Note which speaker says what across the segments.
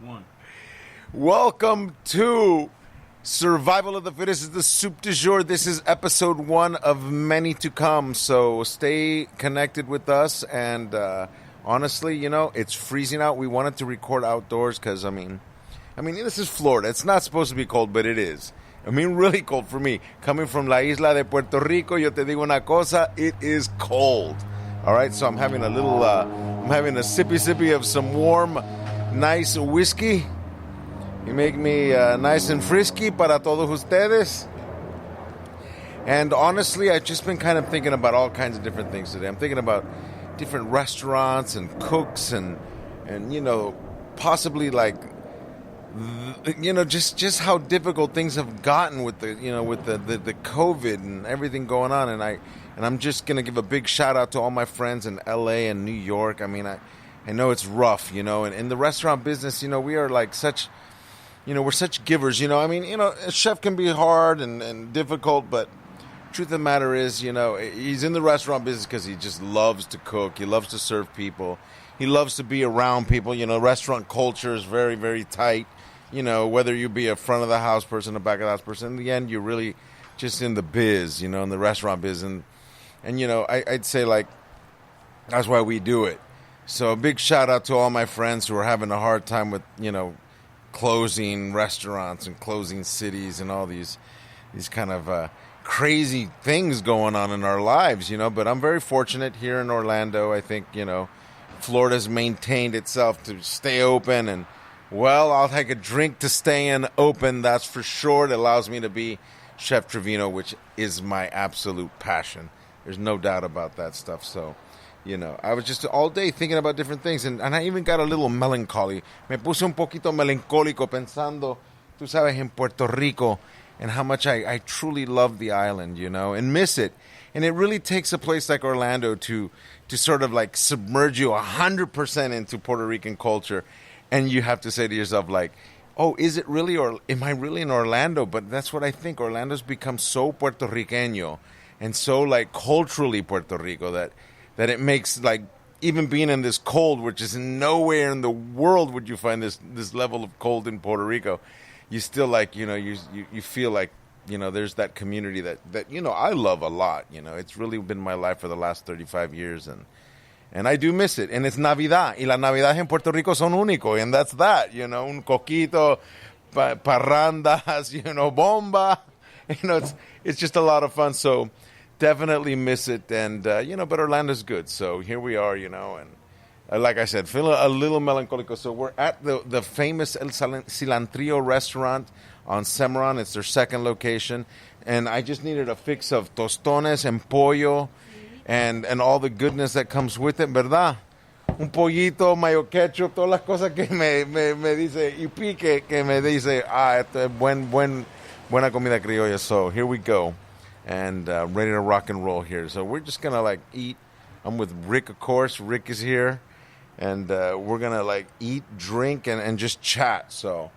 Speaker 1: One.
Speaker 2: Welcome to Survival of the Fittest is the soup du jour. This is episode 1 of many to come, so stay connected with us. And honestly, you know, it's freezing out. We wanted to record outdoors because, I mean, this is Florida. It's not supposed to be cold, but it is. I mean, really cold for me. Coming from La Isla de Puerto Rico, yo te digo una cosa, it is cold. All right, so I'm having a little, I'm having a sippy of some warm, nice whiskey. You make me nice and frisky para todos ustedes. And honestly, I've just been kind of thinking about all kinds of different things today. I'm thinking about different restaurants and cooks and you know, possibly like, you know, just how difficult things have gotten with the, you know, with the COVID and everything going on. And I'm just going to give a big shout out to all my friends in LA and New York. I mean, I know it's rough, you know, and in the restaurant business, you know, we are like such, you know, we're such givers, you know. I mean, you know, a chef can be hard and difficult, but truth of the matter is, you know, he's in the restaurant business because he just loves to cook. He loves to serve people. He loves to be around people. You know, restaurant culture is very, very tight. You know, whether you be a front of the house person, a back of the house person, in the end, you're really just in the biz, you know, in the restaurant biz. And you know, I'd say, like, that's why we do it. So a big shout out to all my friends who are having a hard time with, you know, closing restaurants and closing cities and all these kind of crazy things going on in our lives, you know. But I'm very fortunate here in Orlando. I think, you know, Florida's maintained itself to stay open, and well, I'll take a drink to staying open, that's for sure. It allows me to be Chef Treviño, which is my absolute passion. There's no doubt about that stuff. So, you know, I was just all day thinking about different things, and I even got a little melancholy. Me puse un poquito melancólico pensando, tú sabes, en Puerto Rico, and how much I truly love the island, you know, and miss it. And it really takes a place like Orlando to sort of like submerge you 100% into Puerto Rican culture. And you have to say to yourself, like, oh, is it really, or am I really in Orlando? But that's what I think. Orlando's become so Puerto Riqueño and so, like, culturally Puerto Rico that it makes, like, even being in this cold, which is nowhere in the world would you find this level of cold in Puerto Rico, you still, like, you know, you feel like, you know, there's that community that, you know, I love a lot. You know, it's really been my life for the last 35 years, and I do miss it. And it's Navidad. Y las Navidades en Puerto Rico son único. And that's that. You know, un coquito, parrandas, you know, bomba. You know, it's just a lot of fun. So definitely miss it. And, you know, but Orlando's good. So here we are, you know. And like I said, feel a little melancholico. So we're at the famous Cilantrillo Restaurant on Cimarron. It's their second location. And I just needed a fix of tostones and pollo. And all the goodness that comes with it, ¿verdad? Un pollito, mayo ketchup, todas las cosas que me dice, y pique, que me dice, esto es buena comida criolla. So here we go, and ready to rock and roll here. So we're just going to, like, eat. I'm with Rick, of course. Rick is here, and we're going to, like, eat, drink, and just chat. So,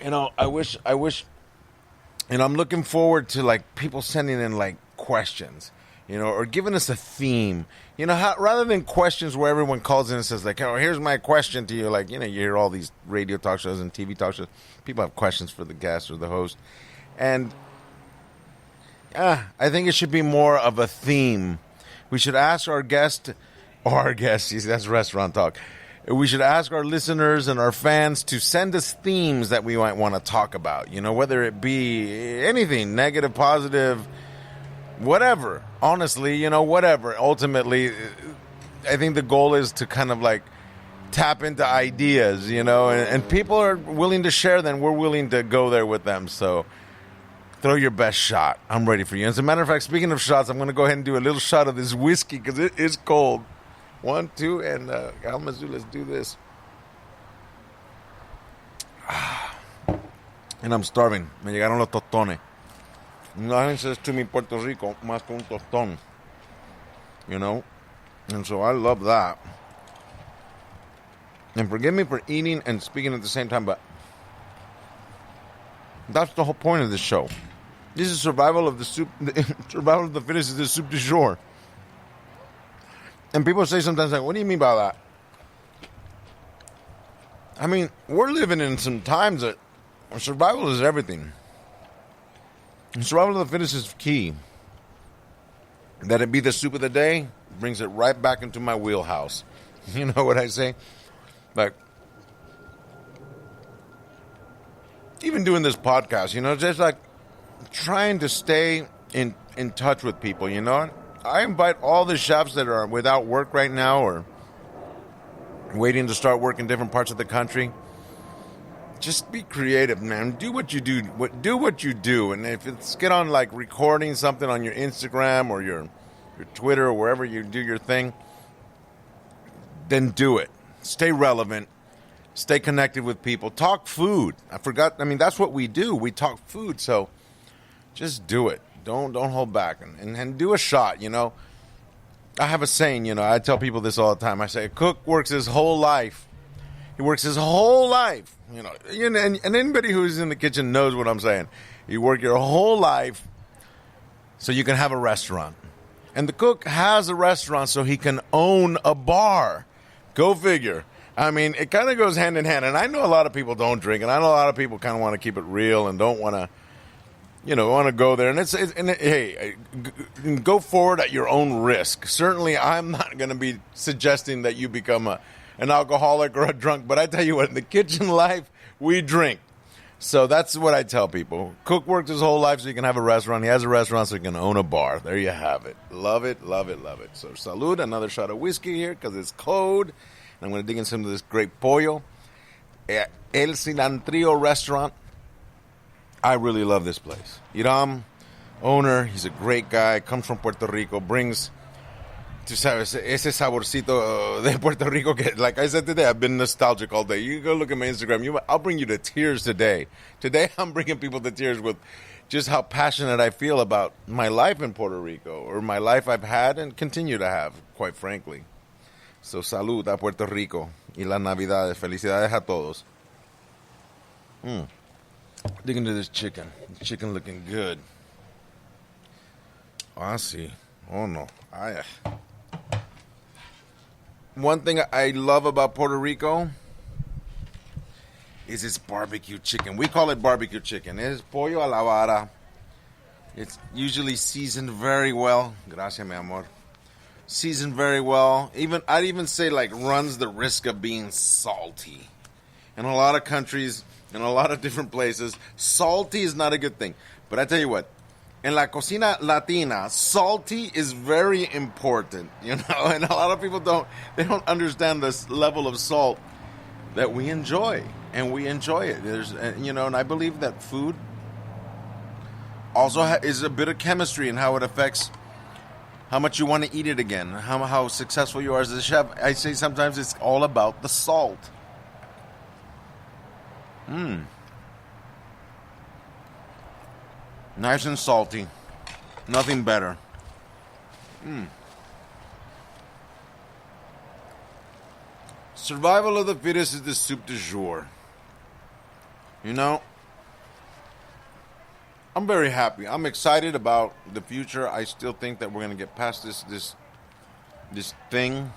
Speaker 2: you know, I wish, and I'm looking forward to, like, people sending in, like, questions, you know, or giving us a theme, you know, rather than questions where everyone calls in and says, like, oh, here's my question to you. Like, you know, you hear all these radio talk shows and TV talk shows. People have questions for the guest or the host. And I think it should be more of a theme. We should ask our guest, that's restaurant talk. We should ask our listeners and our fans to send us themes that we might want to talk about, you know, whether it be anything, negative, positive, whatever. Honestly, you know, whatever. Ultimately, I think the goal is to kind of, like, tap into ideas, you know, and people are willing to share them. We're willing to go there with them. So throw your best shot. I'm ready for you. As a matter of fact, speaking of shots, I'm going to go ahead and do a little shot of this whiskey because it is cold. 1, 2, and Almazu, let's do this. And I'm starving. Me llegaron los tostones. Nothing says to me Puerto Rico más que un tostón, you know, and so I love that. And forgive me for eating and speaking at the same time, but that's the whole point of this show. This is survival of the fittest is the soup du jour. And people say sometimes, like, what do you mean by that? I mean, we're living in some times that survival is everything. And survival of the fittest is key. That it be the soup of the day brings it right back into my wheelhouse. You know what I say? Like, even doing this podcast, just like trying to stay in touch with people, I invite all the chefs that are without work right now or waiting to start work in different parts of the country. Just be creative, man. Do what you do. Do what you do. And if it's get on like recording something on your Instagram or your Twitter or wherever you do your thing, then do it. Stay relevant. Stay connected with people. Talk food. That's what we do. We talk food. So just do it. Don't hold back and do a shot. I have a saying. I tell people this all the time. I say a cook works his whole life. He works his whole life. And anybody who's in the kitchen knows what I'm saying. You work your whole life so you can have a restaurant. And the cook has a restaurant so he can own a bar. Go figure. It kind of goes hand in hand. And I know a lot of people don't drink, and I know a lot of people kind of want to keep it real and don't want to, want to go there. And hey, go forward at your own risk. Certainly, I'm not going to be suggesting that you become an alcoholic or a drunk. But I tell you what, in the kitchen life, we drink. So that's what I tell people. Cook works his whole life so he can have a restaurant. He has a restaurant so he can own a bar. There you have it. Love it, love it, love it. So salud, another shot of whiskey here because it's cold. And I'm going to dig in some of this great pollo. El Cilantrillo Restaurant. I really love this place. Iram, owner, he's a great guy. Comes from Puerto Rico. Brings, tú sabes, ese saborcito de Puerto Rico. Like I said today, I've been nostalgic all day. You go look at my Instagram. I'll bring you to tears today. Today, I'm bringing people to tears with just how passionate I feel about my life in Puerto Rico, or my life I've had and continue to have, quite frankly. So, salud a Puerto Rico y las Navidades. Felicidades a todos. Dig into this chicken. The chicken looking good. Oh, I see. Oh, no. One thing I love about Puerto Rico is its barbecue chicken. We call it barbecue chicken. It's pollo a la vara. It's usually seasoned very well. Gracias, mi amor. Seasoned very well. I'd even say like runs the risk of being salty. In a lot of countries, in a lot of different places, salty is not a good thing. But I tell you what, in la cocina latina, salty is very important, and a lot of people don't understand this level of salt that we enjoy, and we enjoy it. And I believe that food also is a bit of chemistry in how it affects how much you want to eat it again, how successful you are as a chef. I say sometimes it's all about the salt. Nice and salty. Nothing better. Survival of the fittest is the soup du jour. I'm very happy. I'm excited about the future. I still think that we're going to get past this thing.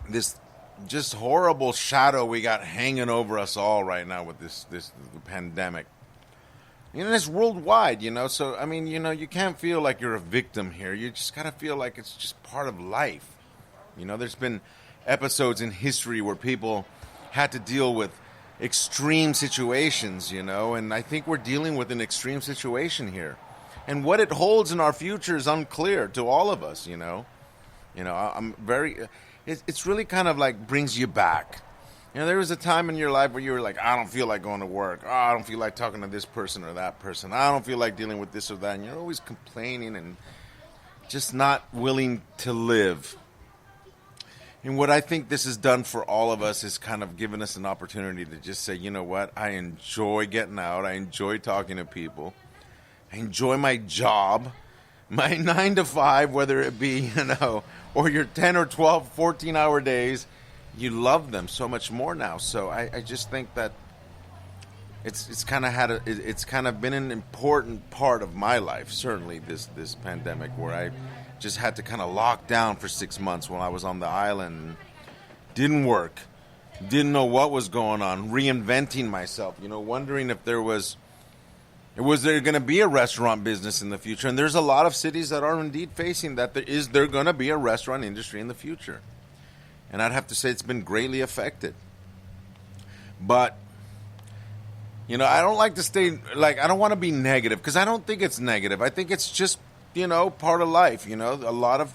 Speaker 2: This just horrible shadow we got hanging over us all right now with this pandemic. It's worldwide, so, you can't feel like you're a victim here. You just got to feel like it's just part of life. There's been episodes in history where people had to deal with extreme situations, and I think we're dealing with an extreme situation here. And what it holds in our future is unclear to all of us, I'm very... It's really kind of like brings you back. There was a time in your life where you were like, I don't feel like going to work. Oh, I don't feel like talking to this person or that person. I don't feel like dealing with this or that. And you're always complaining and just not willing to live. And what I think this has done for all of us is kind of given us an opportunity to just say, you know what? I enjoy getting out. I enjoy talking to people. I enjoy my job. My 9 to 5, whether it be, or your 10 or 12, 14-hour days, you love them so much more now. So I just think that it's kind of been an important part of my life, certainly this pandemic, where I just had to kind of lock down for 6 months while I was on the island. Didn't work. Didn't know what was going on. Reinventing myself, wondering if was there going to be a restaurant business in the future? And there's a lot of cities that are indeed facing that. There going to be a restaurant industry in the future? And I'd have to say it's been greatly affected. But, I don't like to stay, I don't want to be negative, because I don't think it's negative. I think it's just, part of life, a lot of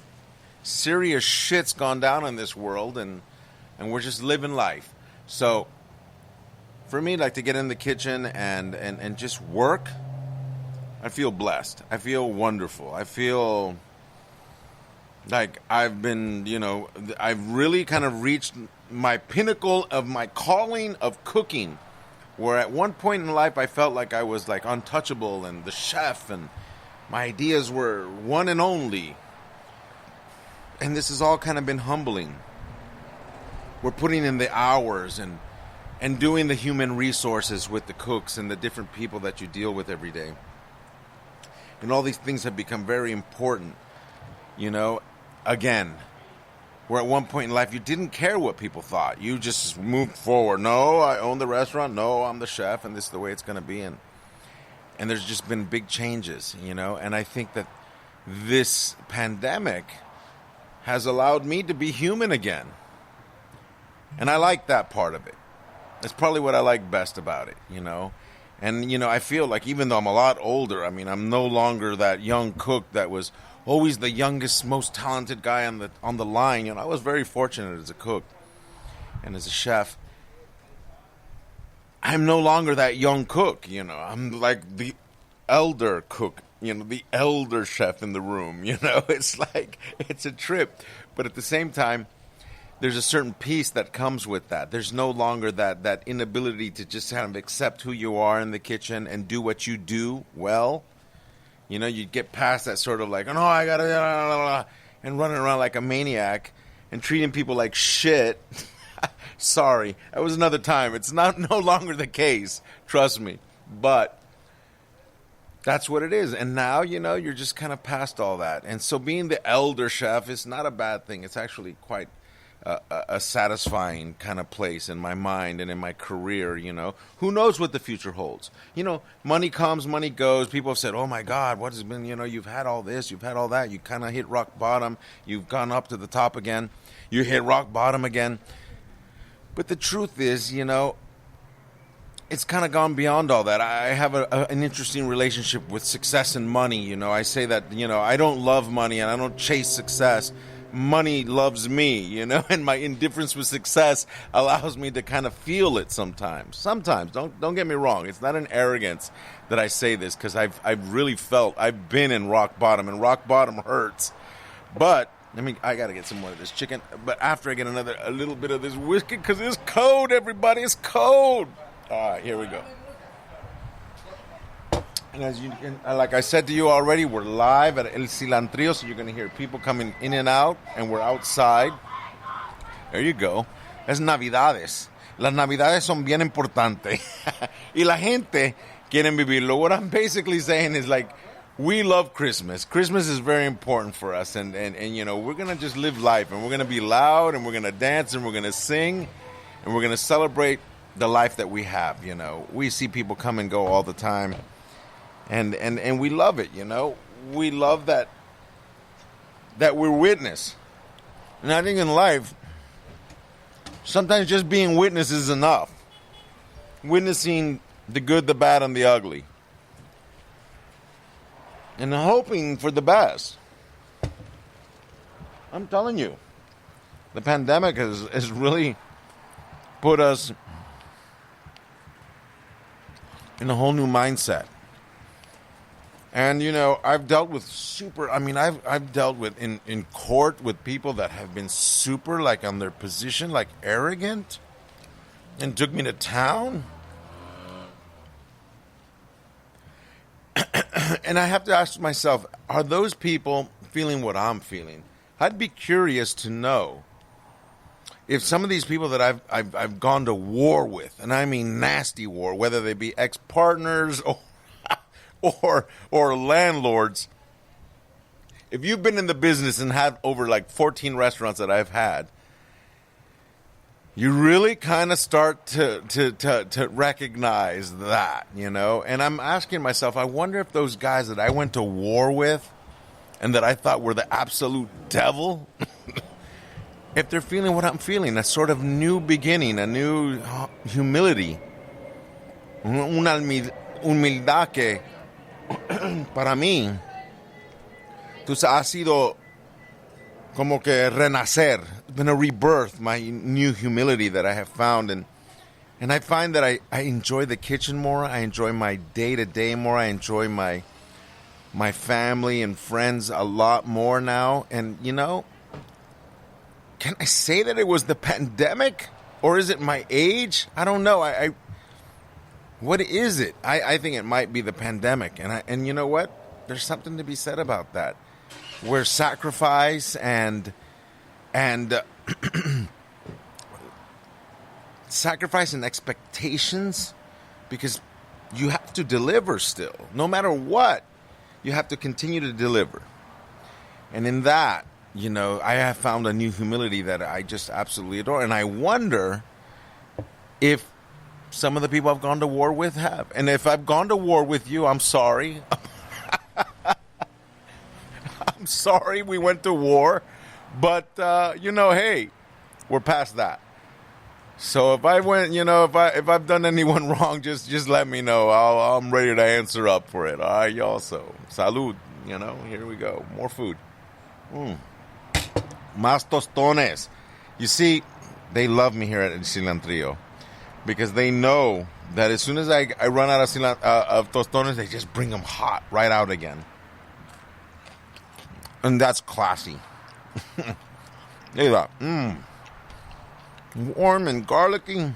Speaker 2: serious shit's gone down in this world, and we're just living life. So, for me, to get in the kitchen and just work, I feel blessed. I feel wonderful. I feel like I've been, I've really kind of reached my pinnacle of my calling of cooking, where at one point in life I felt like I was untouchable and the chef, and my ideas were one and only. And this has all kind of been humbling. We're putting in the hours and doing the human resources with the cooks and the different people that you deal with every day. And all these things have become very important, Again, where at one point in life you didn't care what people thought. You just moved forward. No, I own the restaurant. No, I'm the chef, and this is the way it's going to be. And there's just been big changes, And I think that this pandemic has allowed me to be human again. And I like that part of it. That's probably what I like best about it, And, I feel like even though I'm a lot older, I'm no longer that young cook that was always the youngest, most talented guy on the line. I was very fortunate as a cook and as a chef. I'm no longer that young cook, I'm like the elder cook, the elder chef in the room, It's it's a trip. But at the same time, there's a certain peace that comes with that. There's no longer that inability to just kind of accept who you are in the kitchen and do what you do well. You get past that sort of oh, no, I gotta, and running around like a maniac and treating people like shit. Sorry, that was another time. It's no longer the case, trust me. But that's what it is. And now, you're just kind of past all that. And so being the elder chef is not a bad thing. It's actually quite a satisfying kind of place in my mind and in my career, Who knows what the future holds? Money comes, money goes. People have said, oh, my God, what has been, you've had all this, you've had all that. You kind of hit rock bottom. You've gone up to the top again. You hit rock bottom again. But the truth is, it's kind of gone beyond all that. I have an interesting relationship with success and money. I say that, I don't love money and I don't chase success. Money loves me, and my indifference with success allows me to kind of feel it sometimes. Sometimes, don't get me wrong. It's not an arrogance that I say this, because I've really felt, I've been in rock bottom, and rock bottom hurts. But, I got to get some more of this chicken. But after I get a little bit of this whiskey, because it's cold, everybody, it's cold. All right, here we go. And as you can, like I said to you already, we're live at El Cilantrillo, so you're going to hear people coming in and out, and we're outside. There you go. Es Navidades. Las Navidades son bien importantes. Y la gente quiere vivirlo. What I'm basically saying is, we love Christmas. Christmas is very important for us, and we're going to just live life, and we're going to be loud, and we're going to dance, and we're going to sing, and we're going to celebrate the life that we have, We see people come and go all the time. And we love it, We love that we're witness. And I think in life, sometimes just being witness is enough. Witnessing the good, the bad, and the ugly. And hoping for the best. I'm telling you, the pandemic has really put us in a whole new mindset. And, I've dealt with I've dealt with in court with people that have been super, on their position, arrogant, and took me to town. And I have to ask myself, are those people feeling what I'm feeling? I'd be curious to know if some of these people that I've gone to war with, and I mean nasty war, whether they be ex-partners or landlords, if you've been in the business and had over 14 restaurants that I've had, you really kind of start to recognize that, you know? And I'm asking myself, I wonder if those guys that I went to war with and that I thought were the absolute devil, if they're feeling what I'm feeling, a sort of new beginning, a new humility, una humildad que para mí ha sido como que renacer. It's been a rebirth, my new humility that I have found. And I find that I enjoy the kitchen more. I enjoy my day-to-day more. I enjoy my family and friends a lot more now. And, you know, can I say that it was the pandemic? Or is it my age? I don't know. What is it? I think it might be the pandemic. And you know what? There's something to be said about that. Where sacrifice and sacrifice and expectations, because you have to deliver still. No matter what, you have to continue to deliver. And in that, you know, I have found a new humility that I just absolutely adore. And I wonder if some of the people I've gone to war with have. And if I've gone to war with you, I'm sorry. I'm sorry we went to war. But, you know, hey, we're past that. So if I went, you know, if I've done anyone wrong, just let me know. I'm ready to answer up for it. All right, y'all. So, salud. You know, here we go. More food. Más tostones. You see, they love me here at Cilantrillo because they know that as soon as I run out of tostones, they just bring them hot right out again. And that's classy. Look at that. Warm and garlicky.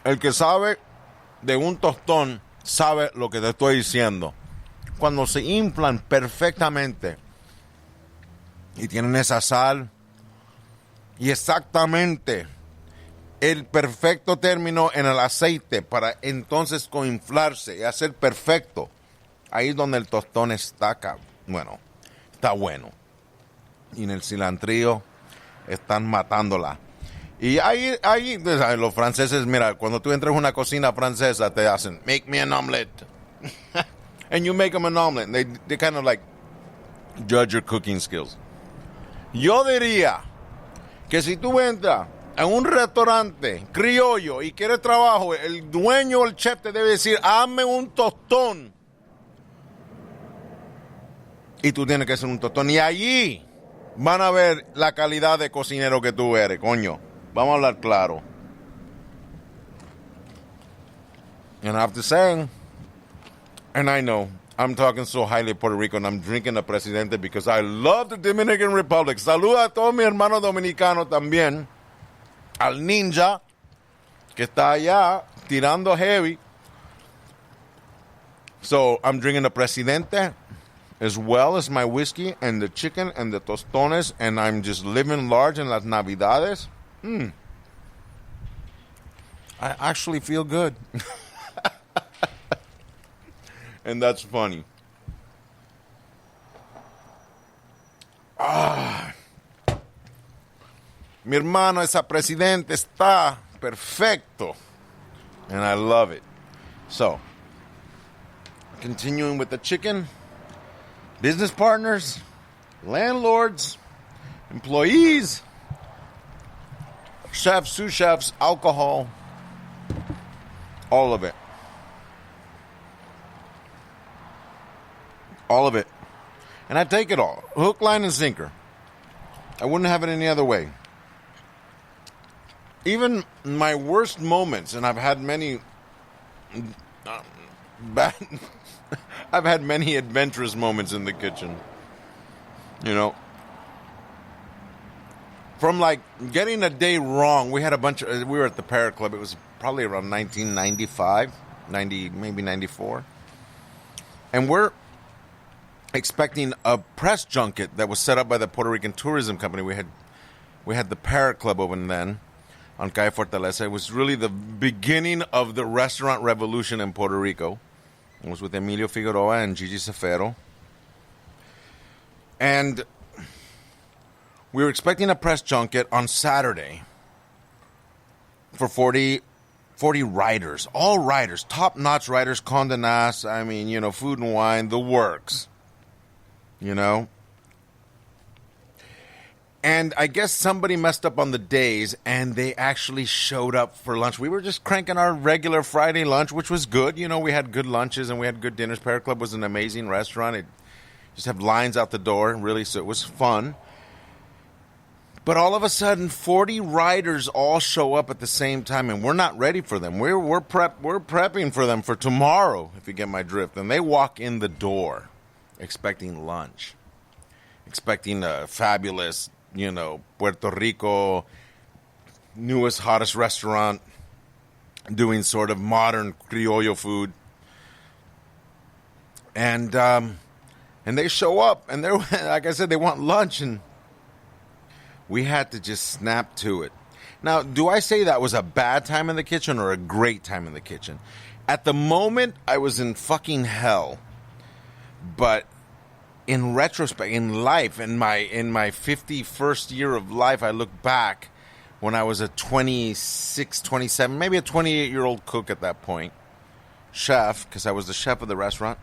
Speaker 2: El que sabe de un tostón sabe lo que te estoy diciendo. Cuando se inflan perfectamente y tienen esa sal y exactamente el perfecto término en el aceite para entonces coinflarse y hacer perfecto. Ahí es donde el tostón está bueno. Y en el cilantrillo están matándola. Y ahí los franceses, mira, cuando tú entras a una cocina francesa, te hacen, make me an omelette. And you make them an omelette. They kind of like judge your cooking skills. Yo diría que si tú entras en un restaurante criollo y quieres trabajo, el dueño o el chef te debe decir, hazme un tostón. Y tú tienes que hacer un tostón. Y allí van a ver la calidad de cocinero que tú eres, coño. Vamos a hablar claro. And after saying, and I know, I'm talking so highly of Puerto Rico and I'm drinking a Presidente because I love the Dominican Republic. Saluda a todos mis hermanos dominicanos también. Al ninja, que está allá tirando heavy. So, I'm drinking a Presidente as well as my whiskey and the chicken and the tostones, and I'm just living large in las Navidades. I actually feel good. And that's funny. Mi hermano, esa Presidente está perfecto. And I love it. So, continuing with the chicken. Business partners, landlords, employees, chefs, sous chefs, alcohol, all of it. All of it. And I take it all. Hook, line, and sinker. I wouldn't have it any other way. Even my worst moments, and I've had many I've had many adventurous moments in the kitchen. You know, from like getting a day wrong. We were at the Parrot Club. It was probably around 1995, maybe 94. And we're expecting a press junket that was set up by the Puerto Rican Tourism Company. We had the Parrot Club open then on Calle Fortaleza. It was really the beginning of the restaurant revolution in Puerto Rico. It was with Emilio Figueroa and Gigi Cefero. And we were expecting a press junket on Saturday. for 40 riders, all riders, top-notch riders, Condé Nast, I mean, you know, Food and Wine, the works, you know. And I guess somebody messed up on the days, and they actually showed up for lunch. We were just cranking our regular Friday lunch, which was good. You know, we had good lunches and we had good dinners. Pear Club was an amazing restaurant. It just had lines out the door, really, so it was fun. But all of a sudden, 40 riders all show up at the same time, and we're not ready for them. We're prepping for them for tomorrow, if you get my drift. And they walk in the door expecting lunch, expecting a fabulous, you know, Puerto Rico, newest, hottest restaurant, doing sort of modern criollo food. And they show up, and they're, like I said, they want lunch, and we had to just snap to it. Now, do I say that was a bad time in the kitchen or a great time in the kitchen? At the moment, I was in fucking hell. But in retrospect, in life, in my 51st year of life, I look back when I was a 26, 27, maybe a 28-year-old cook at that point. Chef, because I was the chef of the restaurant.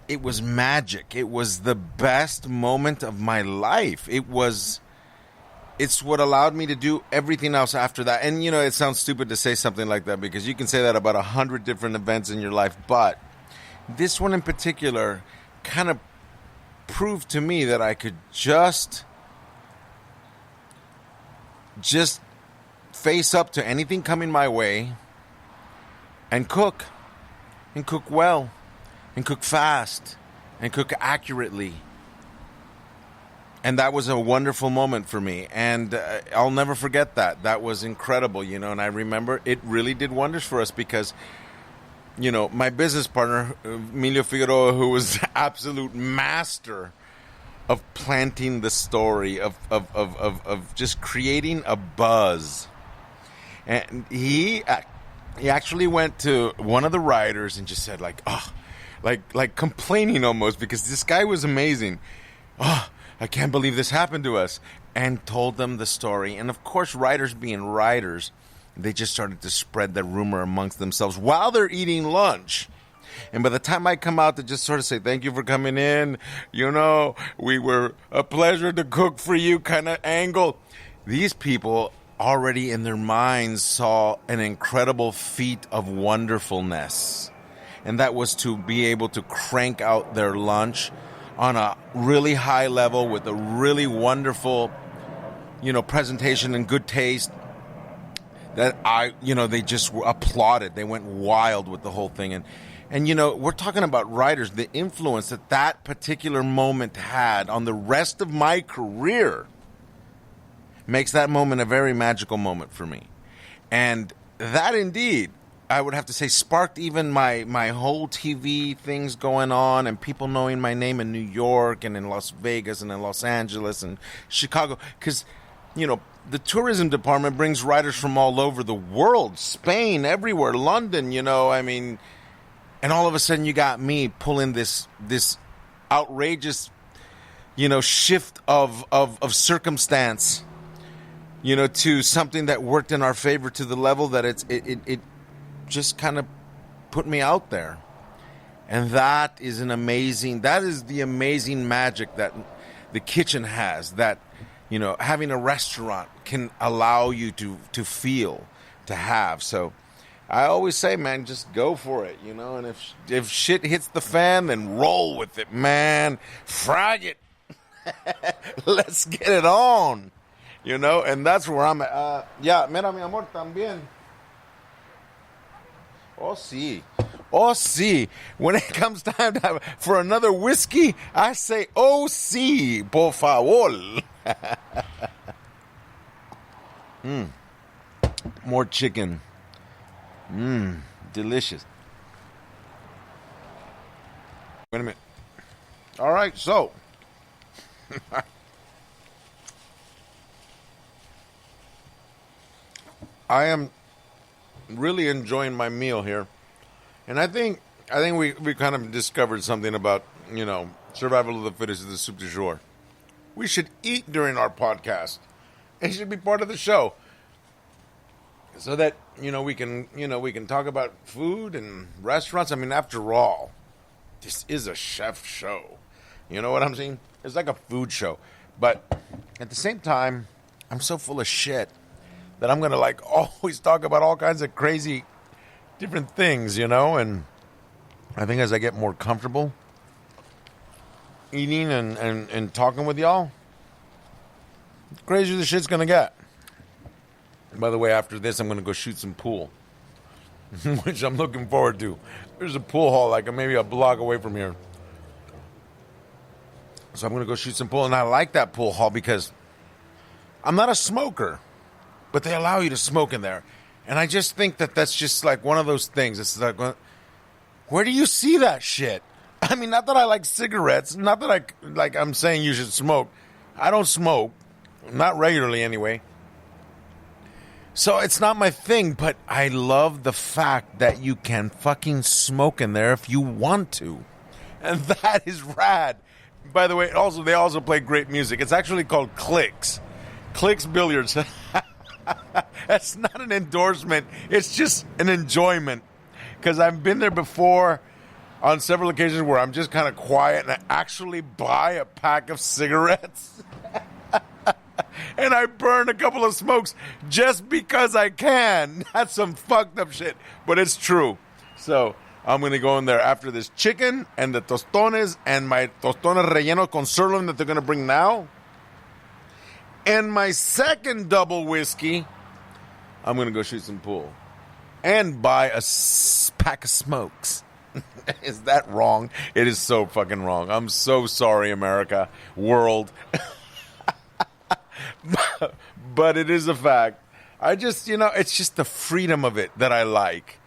Speaker 2: It was magic. It was the best moment of my life. It's what allowed me to do everything else after that. And, you know, it sounds stupid to say something like that because you can say that about 100 different events in your life. But this one in particular kind of proved to me that I could just face up to anything coming my way and cook well. And cook fast, and cook accurately. And that was a wonderful moment for me. And I'll never forget that. That was incredible, you know. And I remember it really did wonders for us because, you know, my business partner, Emilio Figueroa, who was the absolute master of planting the story, of just creating a buzz. And he actually went to one of the riders and just said, like, oh, like complaining almost because this guy was amazing. Oh, I can't believe this happened to us. And told them the story. And of course, writers being writers, they just started to spread the rumor amongst themselves while they're eating lunch. And by the time I come out to just sort of say, thank you for coming in, you know, we were a pleasure to cook for you kind of angle, these people already in their minds saw an incredible feat of wonderfulness. And that was to be able to crank out their lunch on a really high level with a really wonderful, you know, presentation and good taste that they just applauded. They went wild with the whole thing. And you know, we're talking about writers, the influence that particular moment had on the rest of my career makes that moment a very magical moment for me. And that indeed, I would have to say, sparked even my whole TV things going on and people knowing my name in New York and in Las Vegas and in Los Angeles and Chicago. Because, you know, the tourism department brings writers from all over the world, Spain, everywhere, London, you know, I mean, and all of a sudden you got me pulling this outrageous, you know, shift of circumstance, you know, to something that worked in our favor to the level that it just kind of put me out there. And that is the amazing magic that the kitchen has, that, you know, having a restaurant can allow you to feel, to have. So I always say, man, just go for it, you know, and if shit hits the fan, then roll with it, man. Frag it. Let's get it on, you know, and that's where I'm at. Mira, mi amor, también. Oh, sí. When it comes time for another whiskey, I say, oh, sí, por favor. More chicken. Delicious. Wait a minute. All right, so. I am really enjoying my meal here, and I think we kind of discovered something about, you know, survival of the fittest is the soup du jour. We should eat during our podcast. It should be part of the show. So that, we can talk about food and restaurants. I mean, after all, this is a chef show. You know what I'm saying? It's like a food show. But at the same time, I'm so full of shit that I'm going to always talk about all kinds of crazy different things, and I think as I get more comfortable eating and talking with y'all, the crazier the shit's going to get. By the way, after this, I'm going to go shoot some pool, which I'm looking forward to. There's a pool hall maybe a block away from here. So I'm going to go shoot some pool, and I like that pool hall because I'm not a smoker, but they allow you to smoke in there. And I just think that that's just one of those things. It's like, where do you see that shit? I mean, not that I like cigarettes, not that I'm saying you should smoke. I don't smoke, not regularly anyway. So it's not my thing, but I love the fact that you can fucking smoke in there if you want to. And that is rad. By the way, they also play great music. It's actually called Clicks. Clicks Billiards. That's not an endorsement. It's just an enjoyment. Because I've been there before on several occasions where I'm just kind of quiet and I actually buy a pack of cigarettes. And I burn a couple of smokes just because I can. That's some fucked up shit. But it's true. So I'm going to go in there after this chicken and the tostones and my tostones relleno con sirloin that they're going to bring now. And my second double whiskey, I'm going to go shoot some pool. And buy a pack of smokes. Is that wrong? It is so fucking wrong. I'm so sorry, America, world. But it is a fact. I just, it's just the freedom of it that I like.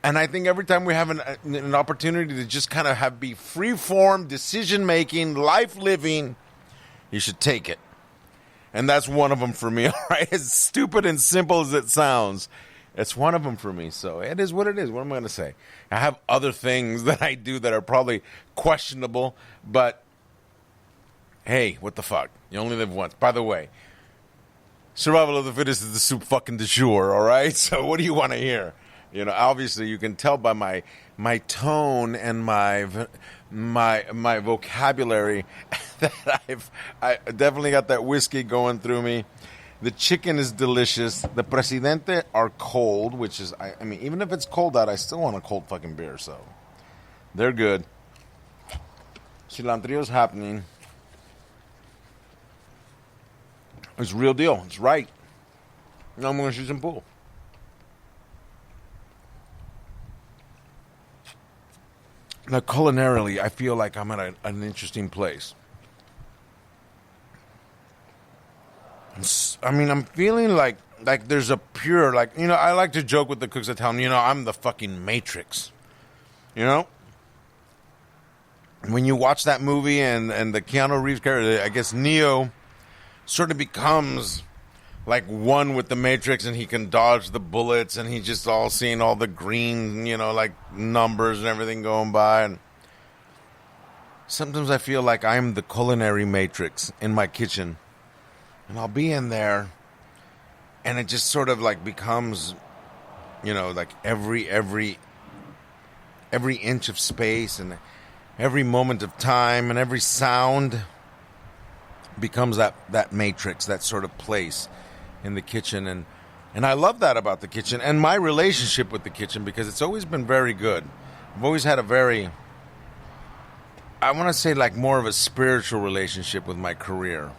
Speaker 2: And I think every time we have an opportunity to just kind of be free-form, decision-making, life-living, you should take it. And that's one of them for me, all right? As stupid and simple as it sounds, it's one of them for me. So it is what it is. What am I going to say? I have other things that I do that are probably questionable, but hey, what the fuck? You only live once. By the way, survival of the fittest is the soup fucking du jour, all right? So what do you want to hear? Obviously you can tell by my tone and my vocabulary that I definitely got that whiskey going through me. The chicken is delicious. The Presidente are cold, which is, I mean, even if it's cold out, I still want a cold fucking beer, so they're good. Cilantrillo's happening. It's real deal. It's right. Now I'm going to shoot some pool. Now, culinarily, I feel like I'm at an interesting place. I'm feeling like there's a pure, I like to joke with the cooks at town, I'm the fucking Matrix. When you watch that movie and the Keanu Reeves character, I guess Neo sort of becomes like one with the Matrix, and he can dodge the bullets, and he's just all seeing all the green, numbers and everything going by. And sometimes I feel like I'm the culinary Matrix in my kitchen. And I'll be in there, and it just sort of becomes, every inch of space and every moment of time and every sound becomes that matrix, that sort of place in the kitchen. And I love that about the kitchen and my relationship with the kitchen, because it's always been very good. I've always had a very, I want to say more of a spiritual relationship with my career.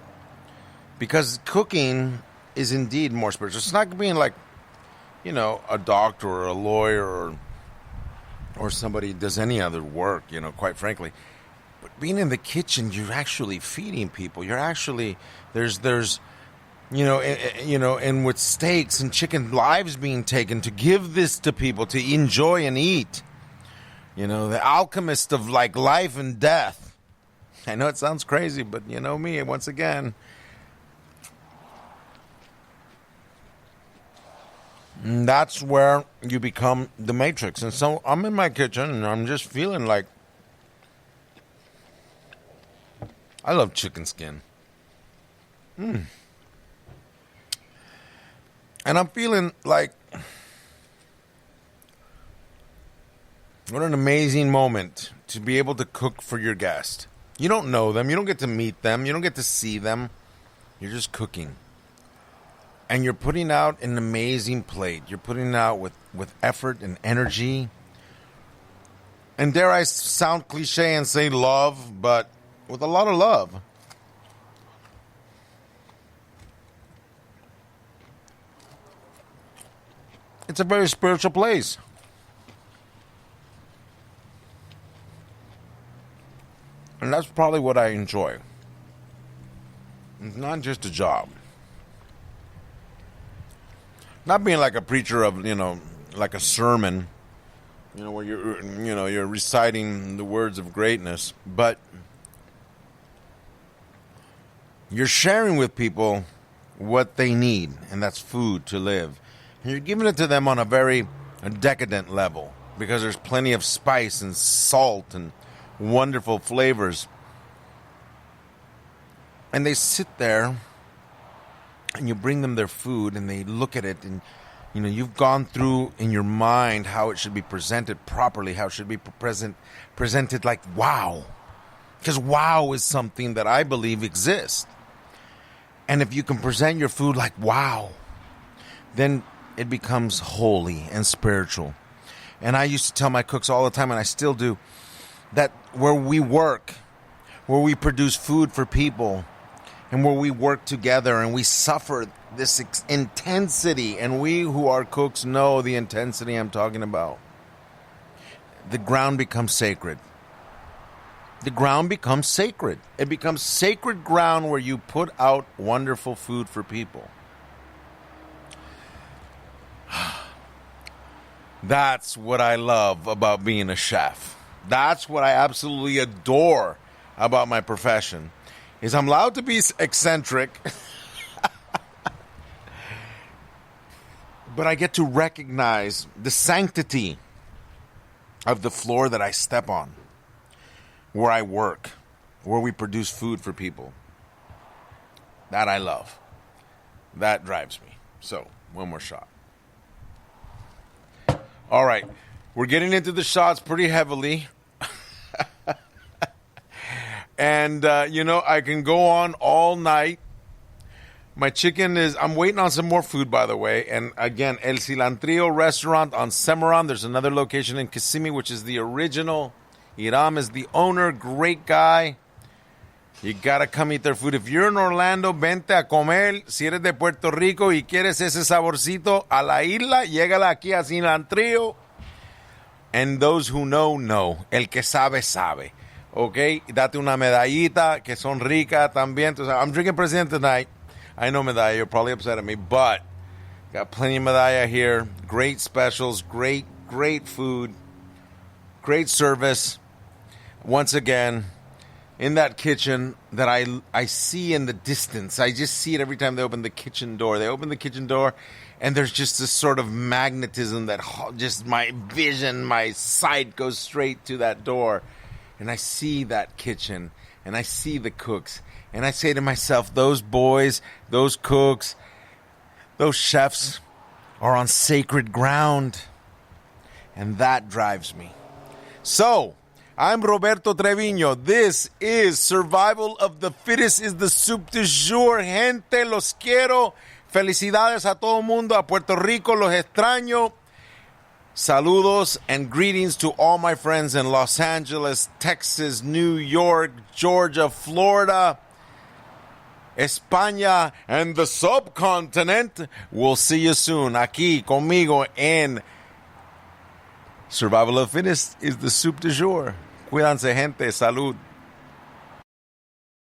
Speaker 2: Because cooking is indeed more spiritual. It's not being a doctor or a lawyer or somebody who does any other work, quite frankly. But being in the kitchen, you're actually feeding people. You're actually, there's and with steaks and chicken, lives being taken to give this to people to enjoy and eat. The alchemist of life and death. I know it sounds crazy, but me, once again. And that's where you become the Matrix. And so I'm in my kitchen, and I'm just feeling like I love chicken skin. And I'm feeling like, what an amazing moment to be able to cook for your guest. You don't know them. You don't get to meet them. You don't get to see them. You're just cooking. And you're putting out an amazing plate. You're putting it out with effort and energy. And dare I sound cliche and say love, but with a lot of love. It's a very spiritual place. And that's probably what I enjoy. It's not just a job. Not being like a preacher of, like a sermon, where you're reciting the words of greatness, but you're sharing with people what they need, and that's food to live. And you're giving it to them on a very decadent level because there's plenty of spice and salt and wonderful flavors. And they sit there and you bring them their food and they look at it and, you've gone through in your mind how it should be presented properly, how it should be presented like wow. Because wow is something that I believe exists. And if you can present your food like wow, then it becomes holy and spiritual. And I used to tell my cooks all the time, and I still do, that where we work, where we produce food for people, and where we work together and we suffer this intensity, and we who are cooks know the intensity I'm talking about, the ground becomes sacred. The ground becomes sacred. It becomes sacred ground where you put out wonderful food for people. That's what I love about being a chef. That's what I absolutely adore about my profession, is I'm allowed to be eccentric, but I get to recognize the sanctity of the floor that I step on, where I work, where we produce food for people. That I love. That drives me. So, one more shot. All right, we're getting into the shots pretty heavily. And, I can go on all night. My chicken I'm waiting on some more food, by the way. And again, El Cilantrillo Restaurant on Cimarron. There's another location in Kissimmee, which is the original. Hiram is the owner, great guy. You gotta come eat their food. If you're in Orlando, vente a comer. Si eres de Puerto Rico y quieres ese saborcito a la isla, llégala aquí a Cilantrillo. And those who know, know. El que sabe, sabe. Okay? Date una medallita, que son ricas también. I'm drinking President tonight. I know medalla. You're probably upset at me, but got plenty of medalla here. Great specials. Great food. Great service. Once again, in that kitchen that I see in the distance. I just see it every time they open the kitchen door. They open the kitchen door, and there's just this sort of magnetism that just my vision, my sight goes straight to that door. And I see that kitchen, and I see the cooks. And I say to myself, those boys, those cooks, those chefs are on sacred ground. And that drives me. So, I'm Roberto Treviño. This is Survival of the Fittest is the soup du jour. Gente, los quiero. Felicidades a todo mundo. A Puerto Rico, los extraño. Saludos and greetings to all my friends in Los Angeles, Texas, New York, Georgia, Florida, España, and the subcontinent. We'll see you soon. Aquí conmigo en Survival of the Fittest is the soup du jour. Cuídense, gente. Salud.